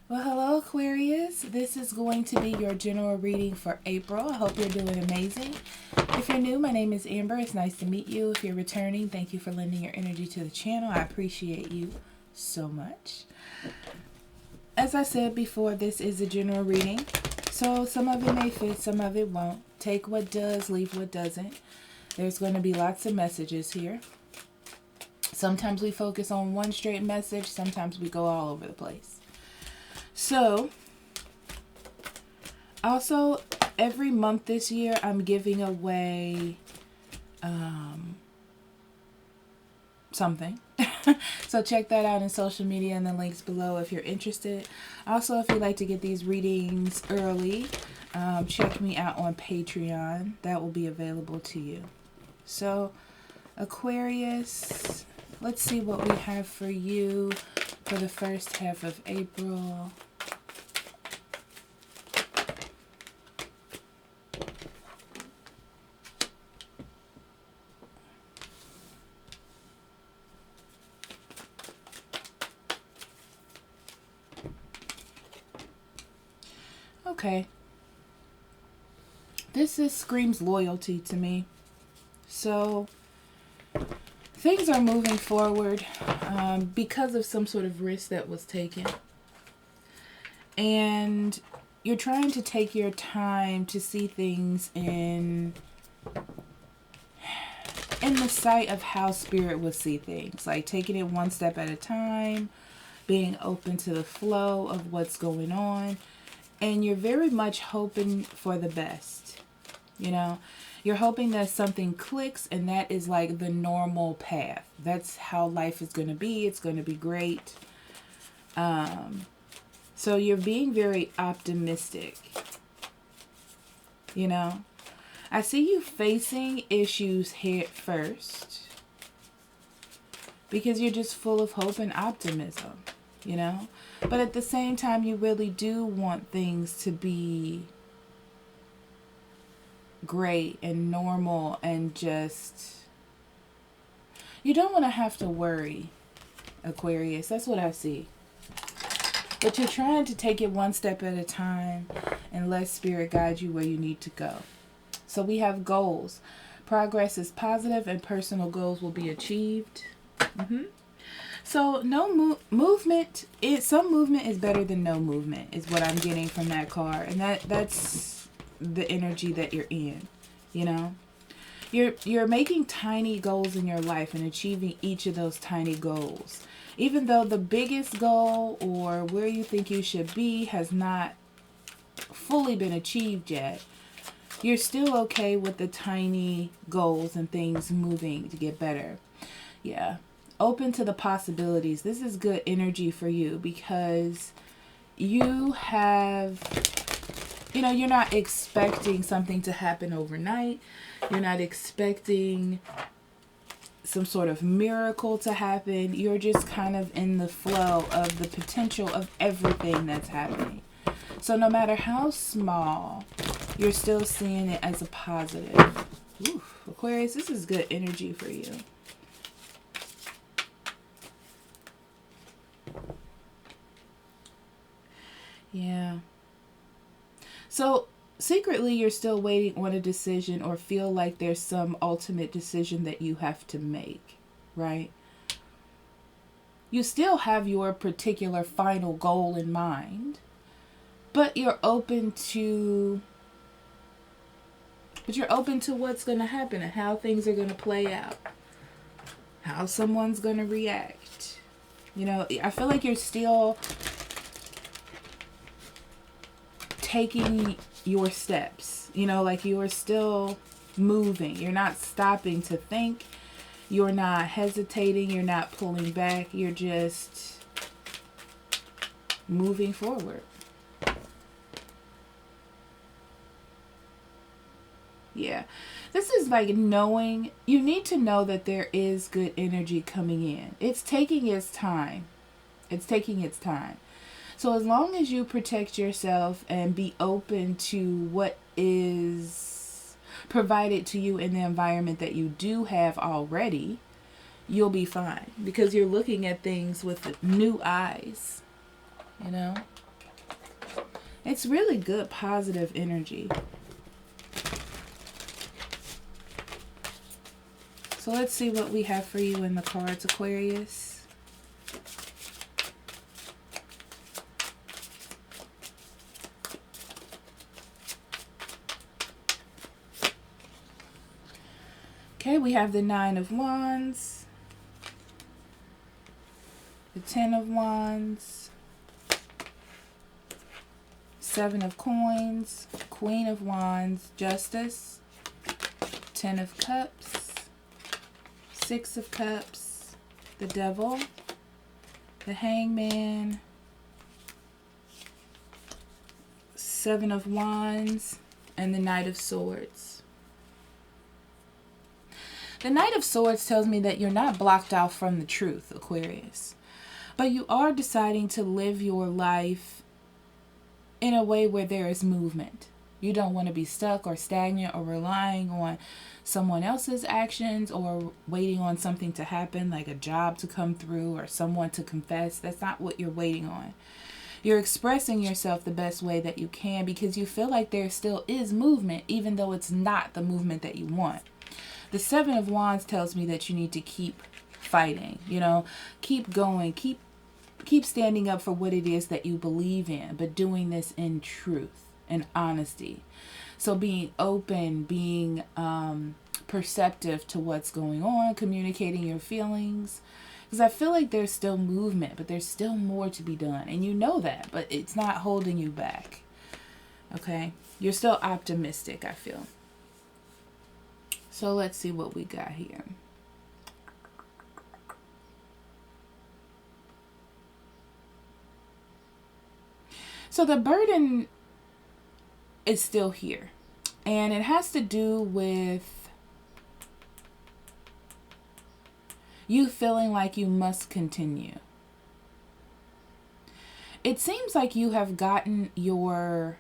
Well, hello, Aquarius. This is going to be your general reading for April. I hope you're doing amazing. If you're new, my name is Amber. It's nice to meet you. If you're returning, thank you for lending your energy to the channel. I appreciate you so much. As I said before, this is a general reading. So some of it may fit, some of it won't. Take what does, leave what doesn't. There's going to be lots of messages here. Sometimes we focus on one straight message. Sometimes we go all over the place. So, also, every month this year, I'm giving away something. So check that out in social media and the links below if you're interested. Also, if you'd like to get these readings early, check me out on Patreon. That will be available to you. So, Aquarius, let's see what we have for you for the first half of April. Okay. This screams loyalty to me. So, things are moving forward because of some sort of risk that was taken. And you're trying to take your time to see things in the sight of how Spirit would see things. Like taking it one step at a time, being open to the flow of what's going on. And you're very much hoping for the best. You know, you're hoping that something clicks and that is like the normal path. That's how life is going to be. It's going to be great. So you're being very optimistic. You know, I see you facing issues head first because you're just full of hope and optimism, you know. But at the same time, you really do want things to be great and normal and just, you don't want to have to worry, Aquarius. That's what I see. But you're trying to take it one step at a time and let Spirit guide you where you need to go. So we have goals. Progress is positive and personal goals will be achieved. So no movement. Some movement is better than no movement is what I'm getting from that card. And that's the energy that you're in, you know. You're making tiny goals in your life and achieving each of those tiny goals. Even though the biggest goal or where you think you should be has not fully been achieved yet, you're still okay with the tiny goals and things moving to get better. Yeah. Open to the possibilities. This is good energy for you because you have, you know, you're not expecting something to happen overnight. You're not expecting some sort of miracle to happen. You're just kind of in the flow of the potential of everything that's happening. So no matter how small, you're still seeing it as a positive. Oof, Aquarius, this is good energy for you. Yeah. So secretly, you're still waiting on a decision or feel like there's some ultimate decision that you have to make, right? You still have your particular final goal in mind, but you're open to what's going to happen and how things are going to play out, how someone's going to react. You know, I feel like you're still taking your steps, you know, like you are still moving. You're not stopping to think. You're not hesitating. You're not pulling back. You're just moving forward. Yeah. This is like knowing, you need to know that there is good energy coming in. It's taking its time. It's taking its time. So as long as you protect yourself and be open to what is provided to you in the environment that you do have already, you'll be fine. Because you're looking at things with new eyes, you know? It's really good, positive energy. So let's see what we have for you in the cards, Aquarius. Okay, we have the Nine of Wands, the Ten of Wands, Seven of Coins, Queen of Wands, Justice, Ten of Cups, Six of Cups, the Devil, the Hangman, Seven of Wands, and the Knight of Swords. The Knight of Swords tells me that you're not blocked out from the truth, Aquarius, but you are deciding to live your life in a way where there is movement. You don't want to be stuck or stagnant or relying on someone else's actions or waiting on something to happen, like a job to come through or someone to confess. That's not what you're waiting on. You're expressing yourself the best way that you can because you feel like there still is movement, even though it's not the movement that you want. The Seven of Wands tells me that you need to keep fighting, keep going, keep standing up for what it is that you believe in, but doing this in truth and honesty. So being open, being perceptive to what's going on, communicating your feelings. Because I feel like there's still movement, but there's still more to be done. And you know that, but it's not holding you back. Okay? You're still optimistic, I feel. So let's see what we got here. So the burden is still here. And it has to do with you feeling like you must continue. It seems like you have gotten your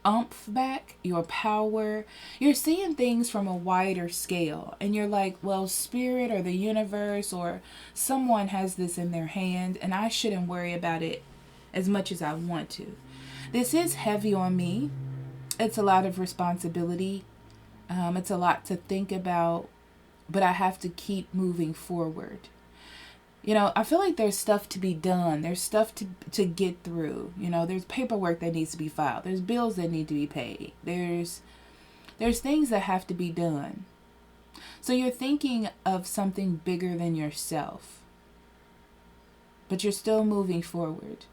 oomph back, your power. You're seeing things from a wider scale. And you're like, well, spirit or the universe or someone has this in their hand and I shouldn't worry about it as much as I want to. This is heavy on me. It's a lot of responsibility. It's a lot to think about, but I have to keep moving forward. I feel like there's stuff to be done. There's stuff to get through. There's paperwork that needs to be filed. There's bills that need to be paid. There's things that have to be done. So you're thinking of something bigger than yourself, but you're still moving forward.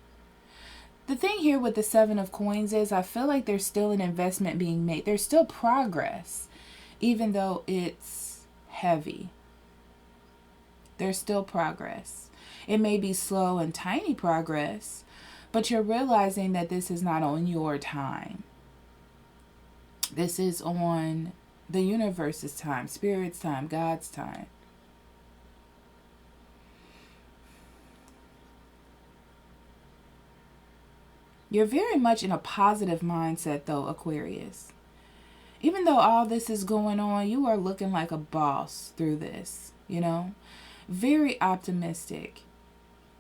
The thing here with the Seven of Coins is I feel like there's still an investment being made. There's still progress, even though it's heavy. There's still progress. It may be slow and tiny progress, but you're realizing that this is not on your time. This is on the universe's time, Spirit's time, God's time. You're very much in a positive mindset, though, Aquarius. Even though all this is going on, you are looking like a boss through this, Very optimistic.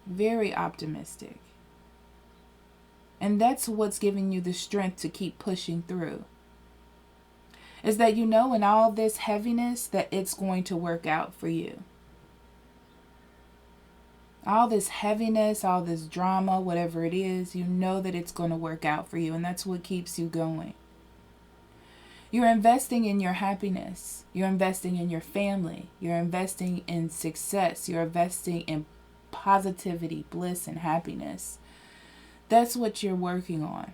Very optimistic. And that's what's giving you the strength to keep pushing through. Is that in all this heaviness that it's going to work out for you. All this heaviness, all this drama, whatever it is, that it's going to work out for you. And that's what keeps you going. You're investing in your happiness. You're investing in your family. You're investing in success. You're investing in positivity, bliss, and happiness. That's what you're working on.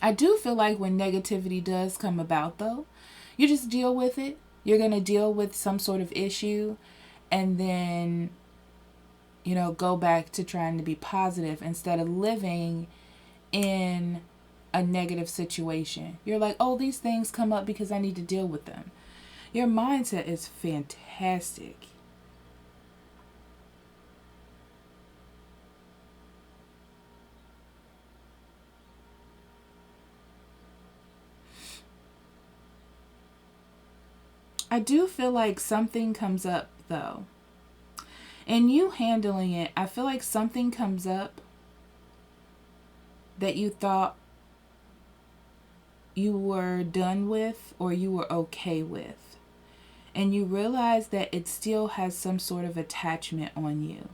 I do feel like when negativity does come about, though, you just deal with it. You're going to deal with some sort of issue and then, go back to trying to be positive instead of living in a negative situation. You're like, oh, these things come up because I need to deal with them. Your mindset is fantastic. I do feel like something comes up, though. And you handling it, I feel like something comes up that you thought you were done with or you were okay with. And you realize that it still has some sort of attachment on you.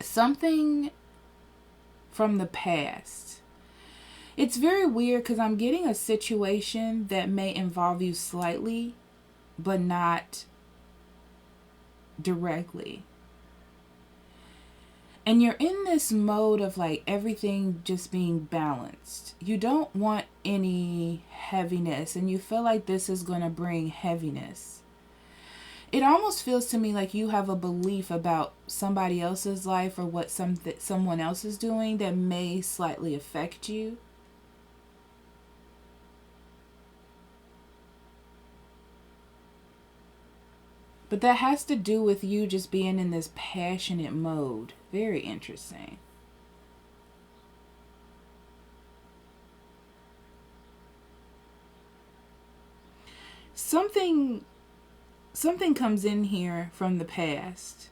Something from the past. It's very weird because I'm getting a situation that may involve you slightly, but not directly. And you're in this mode of like everything just being balanced. You don't want any heaviness, and you feel like this is going to bring heaviness. It almost feels to me like you have a belief about somebody else's life or what someone else is doing that may slightly affect you. But that has to do with you just being in this passionate mode. Very interesting. Something comes in here from the past.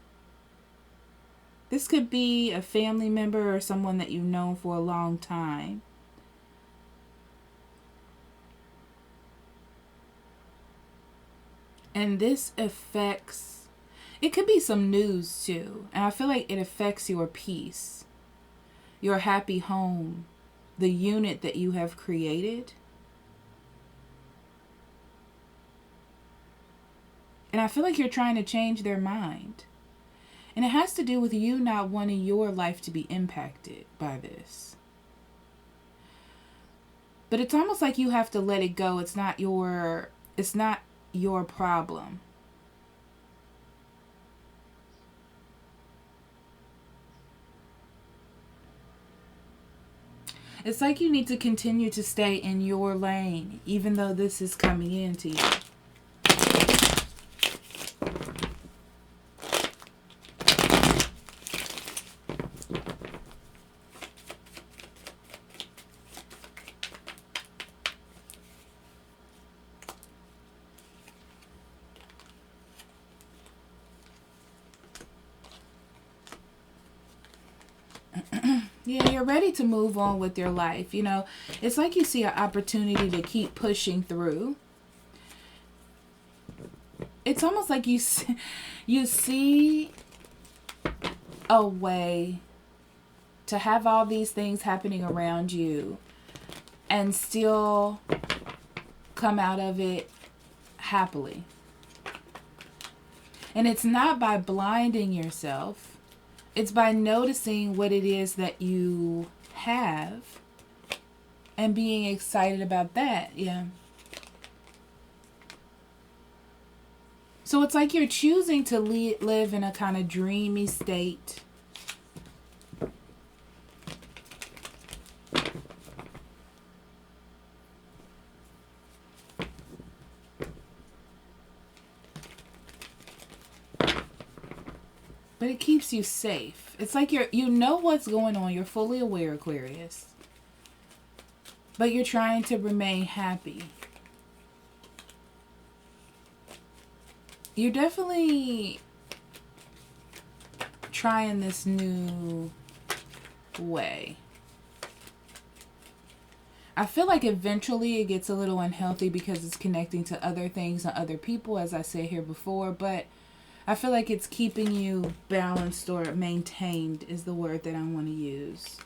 This could be a family member or someone that you've known for a long time. And this affects, it could be some news too. And I feel like it affects your peace, your happy home, the unit that you have created. And I feel like you're trying to change their mind. And it has to do with you not wanting your life to be impacted by this. But it's almost like you have to let it go. It's not your problem. It's like you need to continue to stay in your lane, even though this is coming into you. Yeah, you're ready to move on with your life. You know, it's like you see an opportunity to keep pushing through. It's almost like you see a way to have all these things happening around you and still come out of it happily. And it's not by blinding yourself. It's by noticing what it is that you have and being excited about that. Yeah. So it's like you're choosing to live in a kind of dreamy state. But it keeps you safe. It's like you know what's going on. You're fully aware, Aquarius. But you're trying to remain happy. You're definitely trying this new way. I feel like eventually it gets a little unhealthy because it's connecting to other things and other people, as I said here before, but I feel like it's keeping you balanced or maintained is the word that I want to use.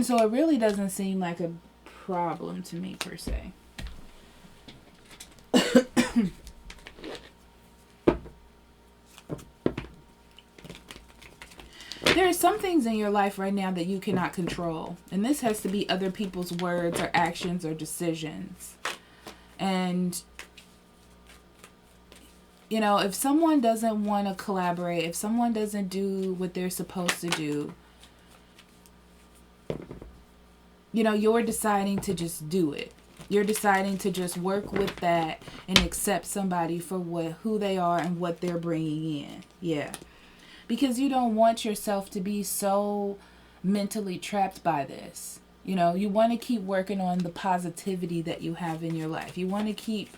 So it really doesn't seem like a problem to me per se. There are some things in your life right now that you cannot control. And this has to be other people's words or actions or decisions. And you know, if someone doesn't want to collaborate, if someone doesn't do what they're supposed to do, you know, you're deciding to just do it. You're deciding to just work with that and accept somebody for who they are and what they're bringing in. Yeah. Because you don't want yourself to be so mentally trapped by this. You know, you want to keep working on the positivity that you have in your life. You want to keep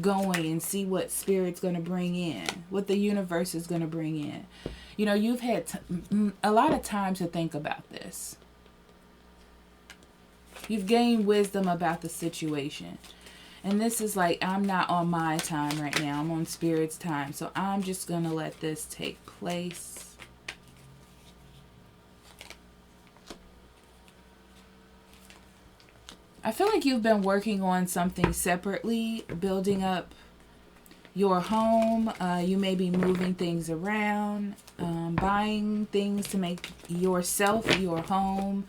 going and see what Spirit's going to bring in, what the universe is going to bring in. You know, you've had a lot of time to think about this. You've gained wisdom about the situation. And this is like, I'm not on my time right now. I'm on Spirit's time. So I'm just going to let this take place. I feel like you've been working on something separately, building up your home. You may be moving things around, buying things to make yourself, your home,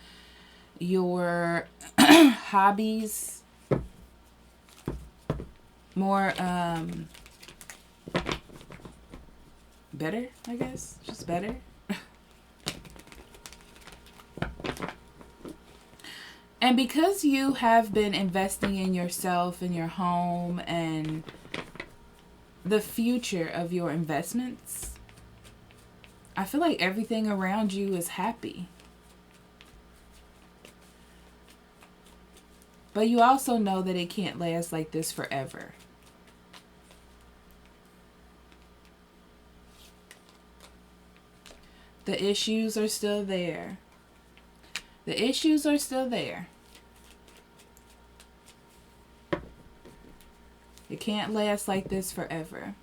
your hobbies more better, I guess. Just better. And because you have been investing in yourself and your home and the future of your investments, I feel like everything around you is happy. But you also know that it can't last like this forever. The issues are still there. The issues are still there. It can't last like this forever.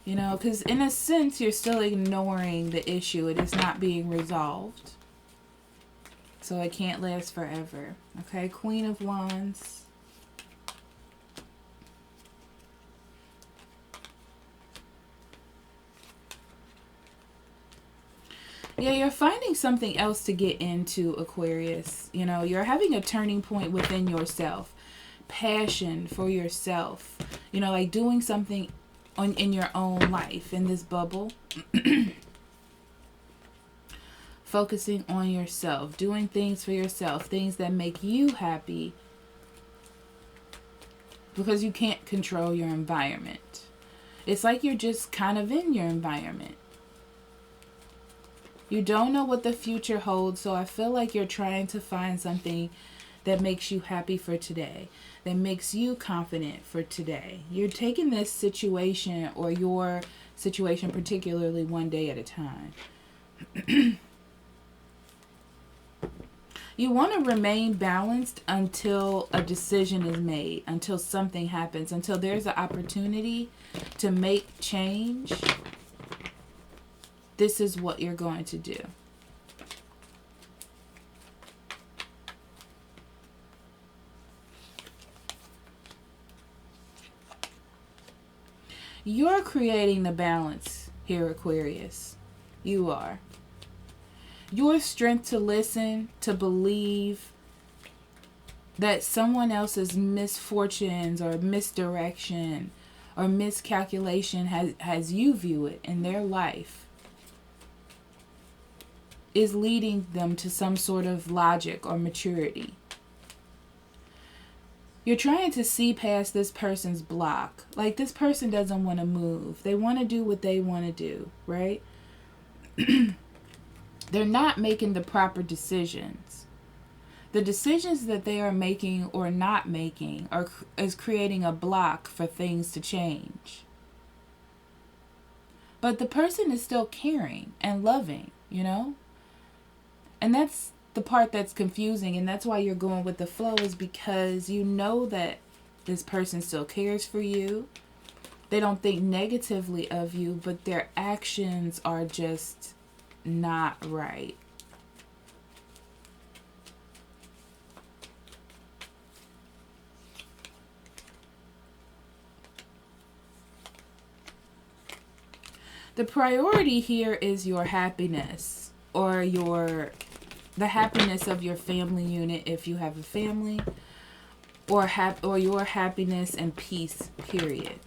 You know, because in a sense, you're still ignoring the issue. It is not being resolved. So it can't last forever. Okay, Queen of Wands. Yeah, you're finding something else to get into, Aquarius. You know, you're having a turning point within yourself. Passion for yourself. You know, like doing something in your own life, in this bubble. Focusing on yourself. Doing things for yourself. Things that make you happy. Because you can't control your environment. It's like you're just kind of in your environment. You don't know what the future holds, so I feel like you're trying to find something that makes you happy for today, that makes you confident for today. You're taking this situation, or your situation particularly, one day at a time. You want to remain balanced until a decision is made, until something happens, until there's an opportunity to make change. This is what you're going to do. You're creating the balance here, Aquarius. You are. Your strength to listen, to believe that someone else's misfortunes or misdirection or miscalculation has you view it in their life is leading them to some sort of logic or maturity. You're trying to see past this person's block. Like, this person doesn't want to move. They want to do what they want to do, right? They're not making the proper decisions. The decisions that they are making or not making is creating a block for things to change. But the person is still caring and loving, you know? And that's the part that's confusing, and that's why you're going with the flow, is because you know that this person still cares for you. They don't think negatively of you, but their actions are just not right. The priority here is your happiness, or the happiness of your family unit if you have a family, or your happiness and peace, period.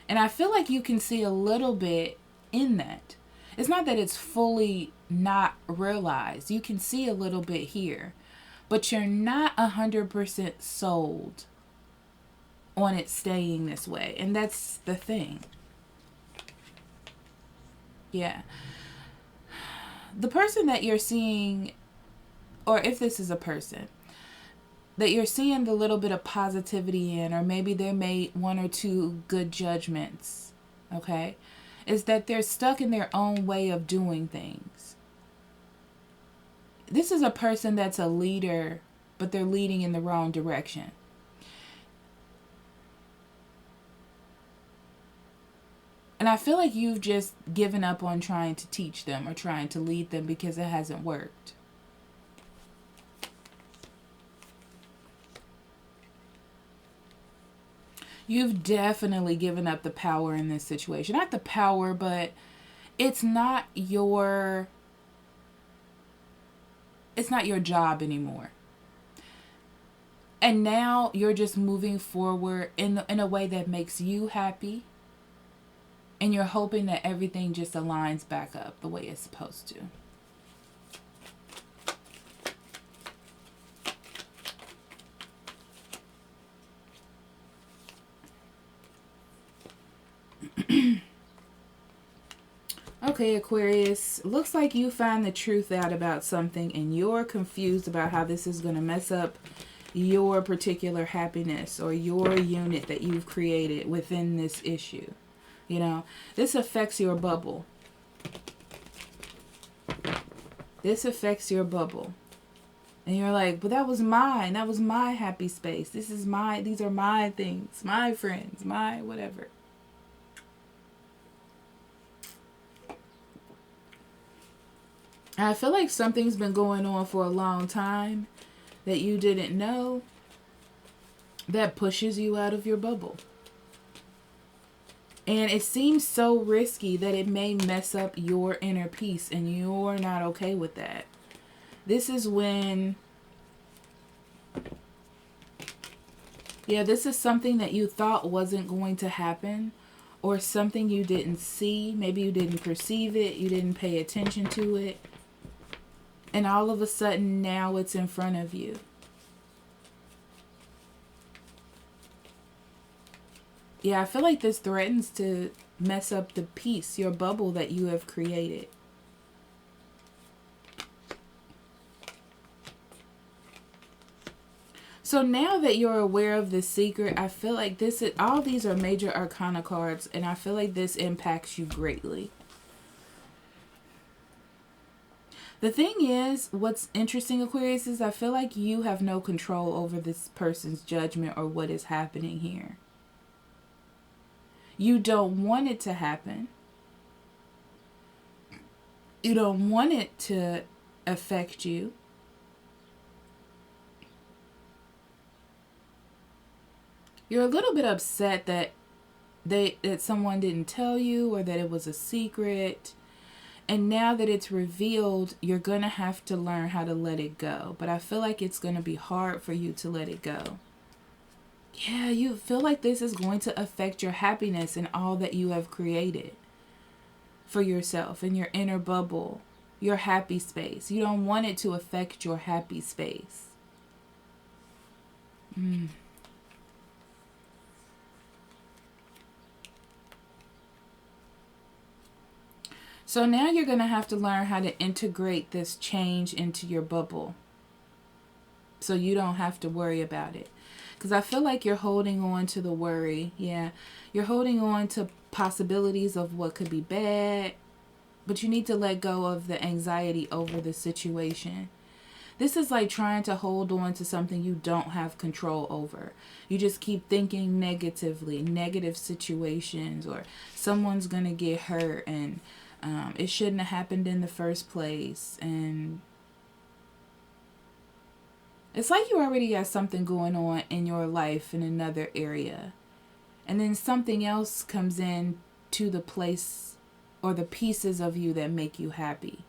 And I feel like you can see a little bit in that. It's not that it's fully not realized. You can see a little bit here, but you're not 100% sold on it staying this way. And that's the thing. Yeah. The person that you're seeing, or if this is a person, that you're seeing the little bit of positivity in, or maybe they made one or two good judgments, okay, is that they're stuck in their own way of doing things. This is a person that's a leader, but they're leading in the wrong direction. And I feel like you've just given up on trying to teach them or trying to lead them because it hasn't worked. You've definitely given up the power in this situation. Not the power, but it's not your job anymore. And now you're just moving forward in a way that makes you happy. And you're hoping that everything just aligns back up the way it's supposed to. Okay, Aquarius, looks like you find the truth out about something and you're confused about how this is going to mess up your particular happiness or your unit that you've created within this issue. You know, this affects your bubble. This affects your bubble. And you're like, but that was mine. That was my happy space. These are my things, my friends, my whatever. I feel like something's been going on for a long time that you didn't know that pushes you out of your bubble. And it seems so risky that it may mess up your inner peace, and you're not okay with that. This is when, this is something that you thought wasn't going to happen, or something you didn't see. Maybe you didn't perceive it, you didn't pay attention to it. And all of a sudden, now it's in front of you. Yeah, I feel like this threatens to mess up the peace, your bubble that you have created. So now that you're aware of this secret, I feel like all these are major arcana cards, and I feel like this impacts you greatly. The thing is, what's interesting, Aquarius, is I feel like you have no control over this person's judgment or what is happening here. You don't want it to happen. You don't want it to affect you. You're a little bit upset that someone didn't tell you, or that it was a secret. And now that it's revealed, you're going to have to learn how to let it go. But I feel like it's going to be hard for you to let it go. Yeah, you feel like this is going to affect your happiness and all that you have created for yourself in your inner bubble, your happy space. You don't want it to affect your happy space. So now you're going to have to learn how to integrate this change into your bubble so you don't have to worry about it. Because I feel like you're holding on to the worry. Yeah, you're holding on to possibilities of what could be bad, but you need to let go of the anxiety over the situation. This is like trying to hold on to something you don't have control over. You just keep thinking negatively, negative situations, or someone's going to get hurt, and it shouldn't have happened in the first place. And it's like you already got something going on in your life in another area. And then something else comes in to the place or the pieces of you that make you happy.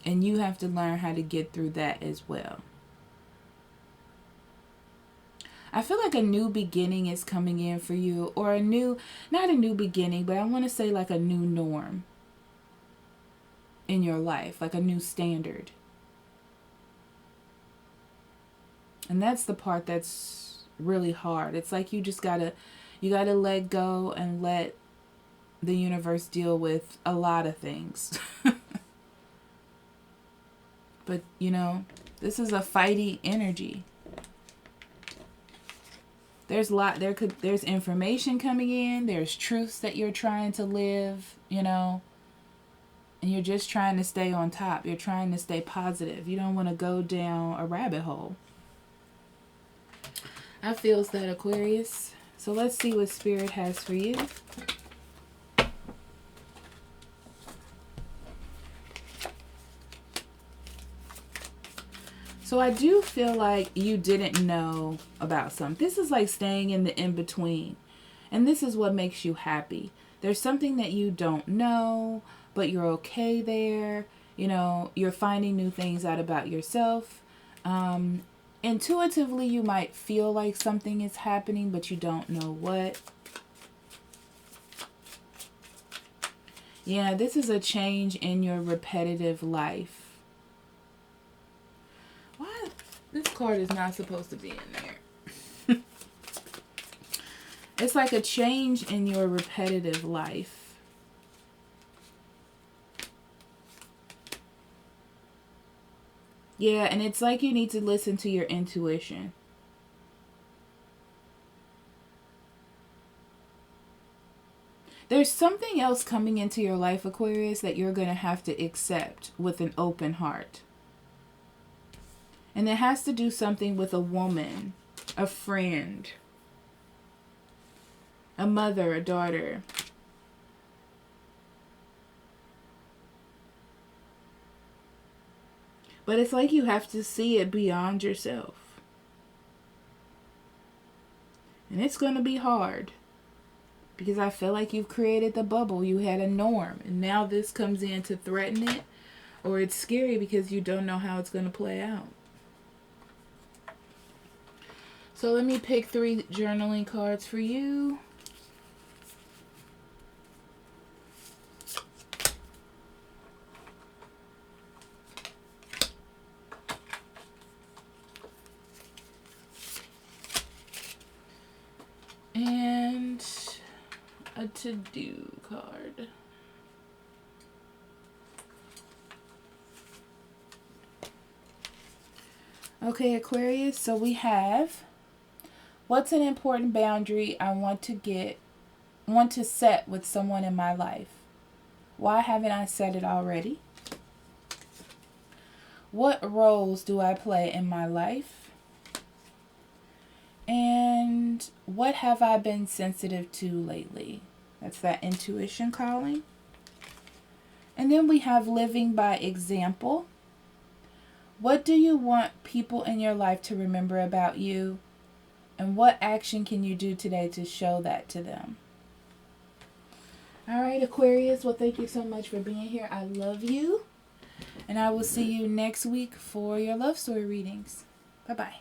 And you have to learn how to get through that as well. I feel like a new beginning is coming in for you, or not a new beginning, but I want to say like a new norm in your life, like a new standard. And that's the part that's really hard. It's like you gotta let go and let the universe deal with a lot of things. But, this is a fighty energy. There's information coming in. There's truths that you're trying to live, you know. And you're just trying to stay on top. You're trying to stay positive. You don't want to go down a rabbit hole. I feels that, Aquarius. So let's see what Spirit has for you. So I do feel like you didn't know about something. This is like staying in the in-between. And this is what makes you happy. There's something that you don't know, but you're okay there. You know, you're finding new things out about yourself. Intuitively, you might feel like something is happening, but you don't know what. Yeah, this is a change in your repetitive life. Why? This card is not supposed to be in there. It's like a change in your repetitive life. Yeah, and it's like you need to listen to your intuition. There's something else coming into your life, Aquarius, that you're going to have to accept with an open heart. And it has to do something with a woman, a friend, a mother, a daughter. But it's like you have to see it beyond yourself. And it's going to be hard. Because I feel like you've created the bubble. You had a norm. And now this comes in to threaten it. Or it's scary because you don't know how it's going to play out. So let me pick 3 journaling cards for you. And a to-do card. Okay, Aquarius, so we have, what's an important boundary I want to set with someone in my life? Why haven't I set it already? What roles do I play in my life? And what have I been sensitive to lately? That's that intuition calling. And then we have living by example. What do you want people in your life to remember about you? And what action can you do today to show that to them? All right, Aquarius. Well, thank you so much for being here. I love you. And I will see you next week for your love story readings. Bye-bye.